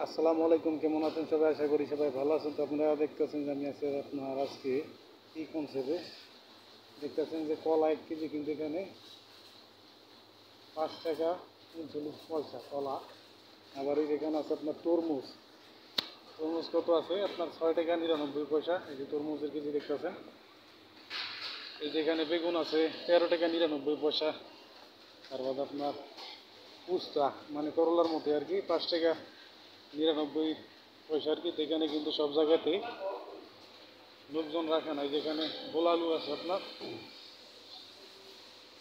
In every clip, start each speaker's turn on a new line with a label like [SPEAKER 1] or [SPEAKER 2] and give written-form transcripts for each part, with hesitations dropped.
[SPEAKER 1] আসসালামু আলাইকুম, কেমন আছেন সবাই? আশা করি সবাই ভালো আছেন। তো আপনারা দেখতেছেন যে আমি আছি আপনার আজকে এই কনসেপ্টে দেখতেছেন যে কলা 1 কেজি কিন্তু এখানে 5 টাকা 39 পয়সা কলা। আবার এই যেখানে আছে আপনার তরমুজ। তরমুজ কত আছে আপনার 6 টাকা 99 পয়সা। এই যে তরমুজের কেজি দেখতেছেন। এই যেখানে বেগুন আছে 13 টাকা 99 পয়সা। তারপর আপনার উস্তা মানে করলার মধ্যে আর কি 5 টাকা 99 পয়সা আর কি। এখানে কিন্তু সব জায়গাতেই লোকজন রাখে নাই। যেখানে বোলালু আছে আপনার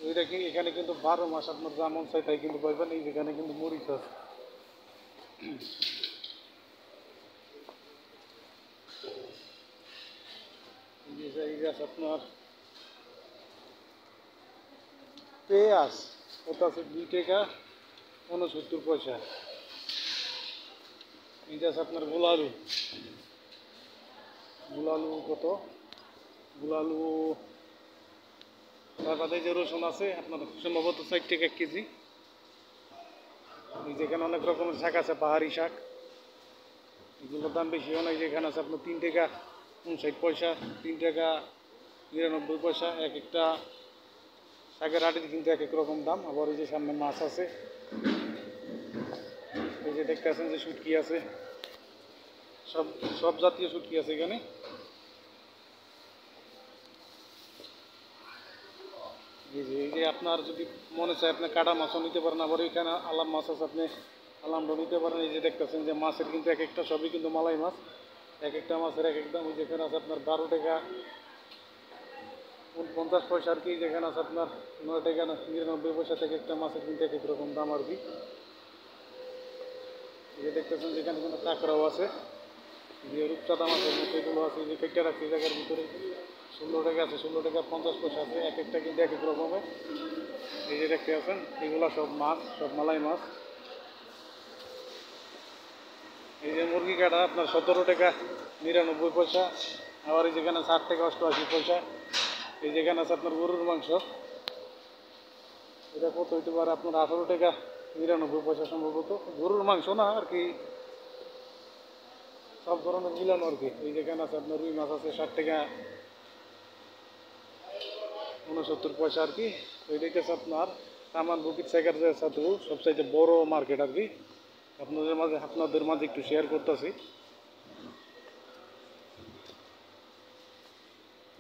[SPEAKER 1] ওইটা কি এখানে কিন্তু 12 মাস আপনার যা মন চাই তাই কিন্তু পাইবেন। এই যেখানে কিন্তু মরিচ আছে, এই যে আছে আপনার পেঁয়াজ কত আছে 2 টাকা 69 পয়সা। এই যে আছে আপনার বোলালু, বোলালু কত বোলালু। তারপরে এই যে রসুন আছে আপনার সম্ভবত 4 টাকা 1 কেজি। এই যেখানে অনেক রকমের শাক আছে, পাহাড়ি শাক, এগুলোর দাম বেশি হয় না। যেখানে আছে আপনার 3 টাকা 59 পয়সা, 3 টাকা 99 পয়সা। এক একটা শাকের হাটে কিন্তু এক এক রকম দাম। আবার এই যে সামনে মাছ আছে, এই যে দেখতে আছেন যে শুটকি আছে, সব সব জাতীয় শুটকি আছে এখানে। এই যে আপনার যদি মনে চায় আপনি কাটা মাছও নিতে পারেন, আবার এখানে আলাম মাছ আছে, আপনি আলামটাও নিতে পারেন। এই যে দেখতেছেন যে মাছের কিন্তু এক একটা সবই কিন্তু মালাই মাছ, এক একটা মাছের এক এক দাম। ওই যেখানে আছে আপনার 12 টাকা 49 পয়সা আর কি। যেখানে আছে আপনার 9 টাকা 99 পয়সা। থেকে একটা মাছের কিন্তু এক এক রকম দাম আর কি। এই যে দেখতেছেন যেখানে কিন্তু কাঁকড়াও আছে, যে রূপচাঁদা মাছের মতো এগুলো আছে। যে কেটে রাখছে এই জায়গার ভিতরে 16 টাকা আছে, 16 টাকা 50 পয়সা আছে। এক একটা কিন্তু এক এক রকমের। এই যে দেখতে আছেন এগুলো সব মাছ, সব মালাই মাছ। এই যে মুরগি কাটা আপনার 17 টাকা 99 পয়সা। আবার এই যেখানে 60 টাকা 88 পয়সা। এই যেখানে আছে আপনার গরুর মাংস, এটা কত হইতে পারে আপনার 18 টাকা 99 পয়সা সম্ভবত। গরুর মাংস না আর কি, সব ধরনের মিলানো আর কি। এই যেখানে আছে আপনার রুই মাছ আছে 60 টাকা 69 পয়সা আর কি। তো এটাই আছে আপনার কামান বুকির সাইকার যে সাথে সবচাইতে বড় মার্কেট আর কি। আপনাদের মাঝে একটু শেয়ার করতেছি।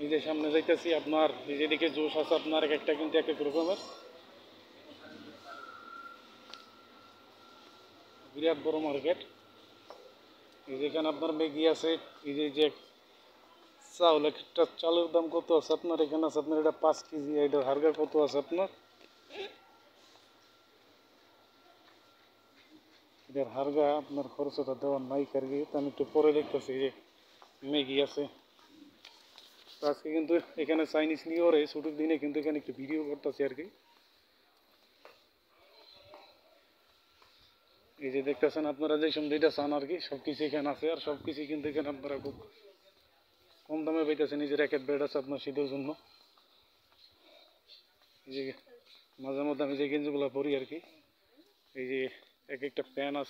[SPEAKER 1] এই যে সামনে যাইতেছি আপনার, এই যেদিকে জুস আছে আপনার এক একটা কিন্তু এক এক রকমের, বিরাট বড় মার্কেট। এই যেখানে আপনার ম্যাগি আছে। এই যে চাউল, একটা চালের দাম কত আছে আপনার, এখানে আছে আপনার এটা 5 কেজি। এটার হারগা কত আছে আপনার, এটার হারগা আপনার খরচটা দেওয়ার নাই আর কি। তো আমি একটু পরে দেখতেছি যে ম্যাগি আছে। তো আজকে কিন্তু এখানে চাইনিজ নিউ ইয়ারে ছুটির দিনে কিন্তু এখানে একটু ভিডিও করতেছি আর কি। এই যে দেখতেছেন আপনারা যে যেটা চান আর কি সব কিছু এখানে আছে। আর সব কিছু কিন্তু এখানে আপনারা খুব কম দামে পাইতেছেন। এই যে র্যাকেট বেড আছে আপনার শীতের জন্য। এই যে মাঝে মধ্যে আমি যে গেঞ্জিগুলো পরি আর কি, এই যে এক একটা ফ্যান আছে।